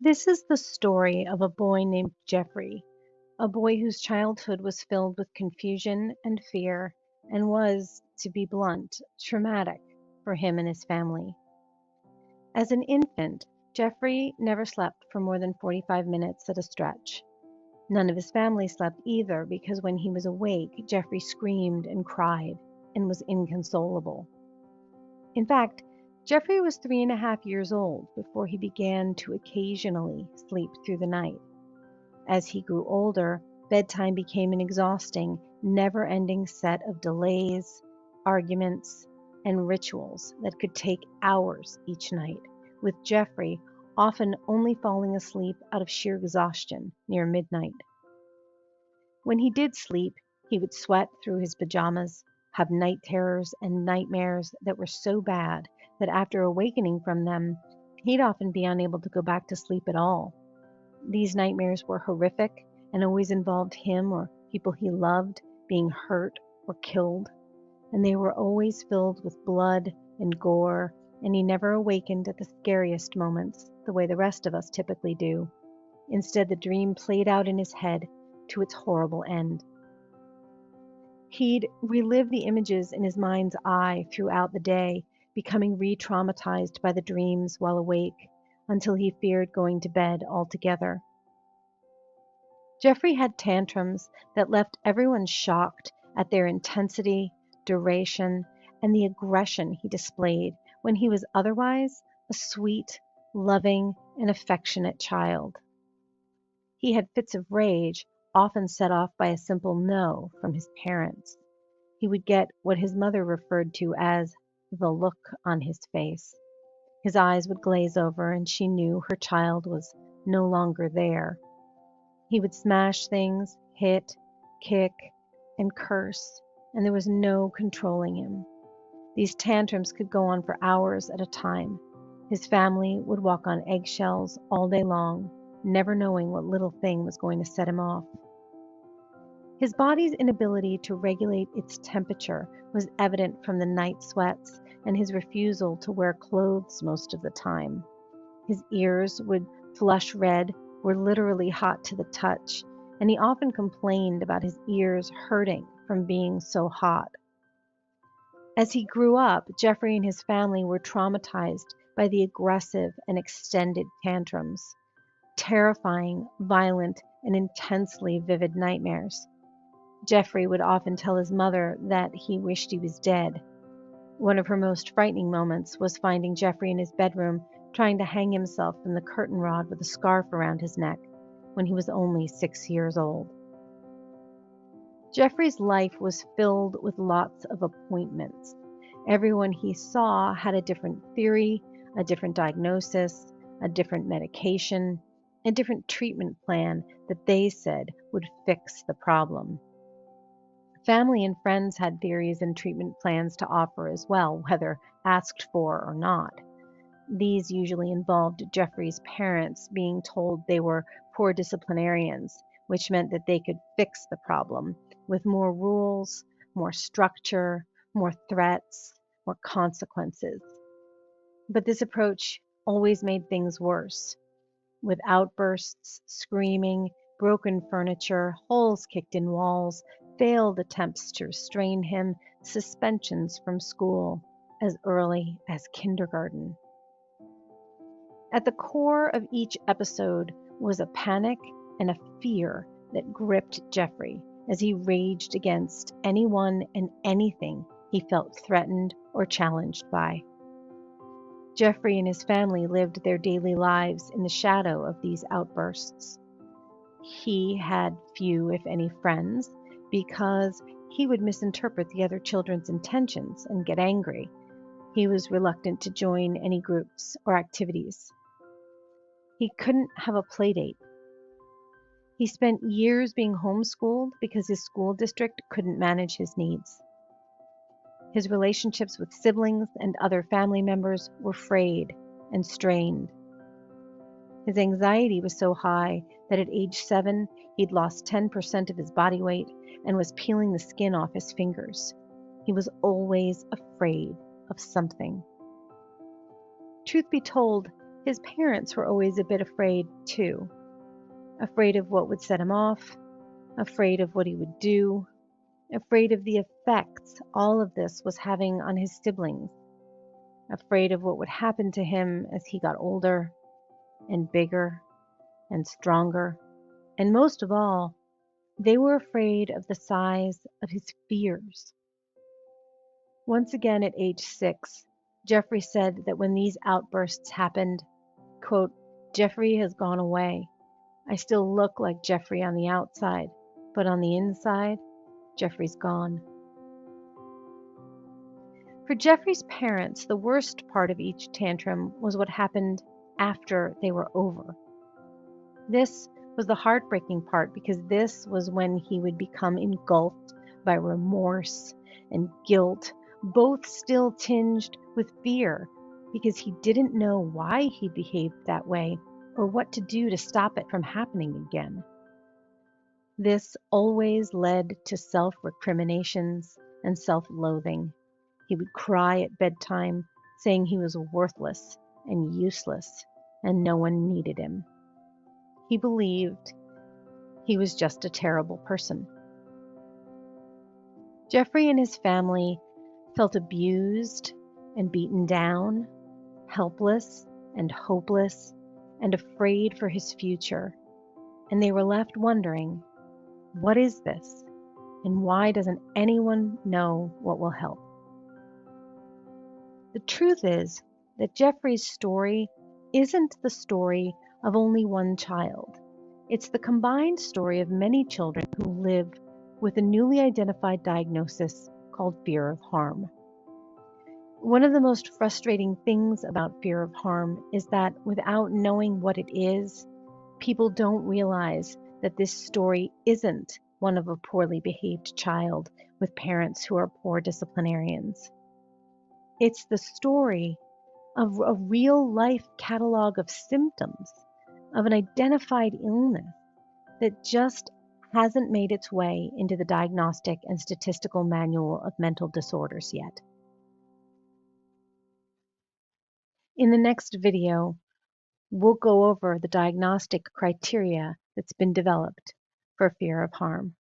This is the story of a boy named Jeffrey, a boy whose childhood was filled with confusion and fear and was, to be blunt, traumatic for him and his family. As an infant, Jeffrey never slept for more than 45 minutes at a stretch. None of his family slept either because when he was awake, Jeffrey screamed and cried and was inconsolable. In fact, Jeffrey was 3.5 years old before he began to occasionally sleep through the night. As he grew older, bedtime became an exhausting, never ending set of delays, arguments, and rituals that could take hours each night, with Jeffrey often only falling asleep out of sheer exhaustion near midnight. When he did sleep, he would sweat through his pajamas, have night terrors and nightmares that were so bad that after awakening from them, he'd often be unable to go back to sleep at all. These nightmares were horrific and always involved him or people he loved being hurt or killed, and they were always filled with blood and gore, and he never awakened at the scariest moments the way the rest of us typically do. Instead, the dream played out in his head to its horrible end. He'd relive the images in his mind's eye throughout the day, becoming re-traumatized by the dreams while awake, until he feared going to bed altogether. Jeffrey had tantrums that left everyone shocked at their intensity, duration, and the aggression he displayed when he was otherwise a sweet, loving, and affectionate child. He had fits of rage, often set off by a simple no from his parents. He would get what his mother referred to as the look on his face. His eyes would glaze over, and she knew her child was no longer there. He would smash things, hit, kick, and curse, and there was no controlling him. These tantrums could go on for hours at a time. His family would walk on eggshells all day long, never knowing what little thing was going to set him off. His body's inability to regulate its temperature was evident from the night sweats and his refusal to wear clothes most of the time. His ears would flush red, were literally hot to the touch, and he often complained about his ears hurting from being so hot. As he grew up, Jeffrey and his family were traumatized by the aggressive and extended tantrums, terrifying, violent, and intensely vivid nightmares. Jeffrey would often tell his mother that he wished he was dead. One of her most frightening moments was finding Jeffrey in his bedroom trying to hang himself from the curtain rod with a scarf around his neck when he was only 6 years old. Jeffrey's life was filled with lots of appointments. Everyone he saw had a different theory, a different diagnosis, a different medication, a different treatment plan that they said would fix the problem. Family and friends had theories and treatment plans to offer as well, whether asked for or not. These usually involved Jeffrey's parents being told they were poor disciplinarians, which meant that they could fix the problem with more rules, more structure, more threats, more consequences. But this approach always made things worse, with outbursts, screaming, broken furniture, holes kicked in walls, failed attempts to restrain him, suspensions from school as early as kindergarten. At the core of each episode was a panic and a fear that gripped Jeffrey as he raged against anyone and anything he felt threatened or challenged by. Jeffrey and his family lived their daily lives in the shadow of these outbursts. He had few, if any, friends because he would misinterpret the other children's intentions and get angry. He was reluctant to join any groups or activities. He couldn't have a play date. He spent years being homeschooled because his school district couldn't manage his needs. His relationships with siblings and other family members were frayed and strained. His anxiety was so high that at age 7, he'd lost 10% of his body weight and was peeling the skin off his fingers. He was always afraid of something. Truth be told, His parents were always a bit afraid too, afraid of what would set him off, afraid of what he would do, afraid of the effects all of this was having on his siblings, afraid of what would happen to him as he got older and bigger and stronger. And most of all, they were afraid of the size of his fears. Once again at age 6, Jeffrey said that when these outbursts happened, quote, "Jeffrey has gone away. I still look like Jeffrey on the outside, but on the inside, Jeffrey's gone." For Jeffrey's parents, the worst part of each tantrum was what happened after they were over. This was the heartbreaking part because this was when he would become engulfed by remorse and guilt, both still tinged with fear because he didn't know why he behaved that way or what to do to stop it from happening again. This always led to self-recriminations and self-loathing. He would cry at bedtime, saying he was worthless and useless and no one needed him. He believed he was just a terrible person. Jeffrey and his family felt abused and beaten down, helpless and hopeless, and afraid for his future. And they were left wondering, what is this? And why doesn't anyone know what will help? The truth is that Jeffrey's story isn't the story of only one child. It's the combined story of many children who live with a newly identified diagnosis called fear of harm. One of the most frustrating things about fear of harm is that without knowing what it is, people don't realize that this story isn't one of a poorly behaved child with parents who are poor disciplinarians. It's the story of a real-life catalog of symptoms of an identified illness that just hasn't made its way into the Diagnostic and Statistical Manual of Mental Disorders yet. In the next video, we'll go over the diagnostic criteria that's been developed for fear of harm.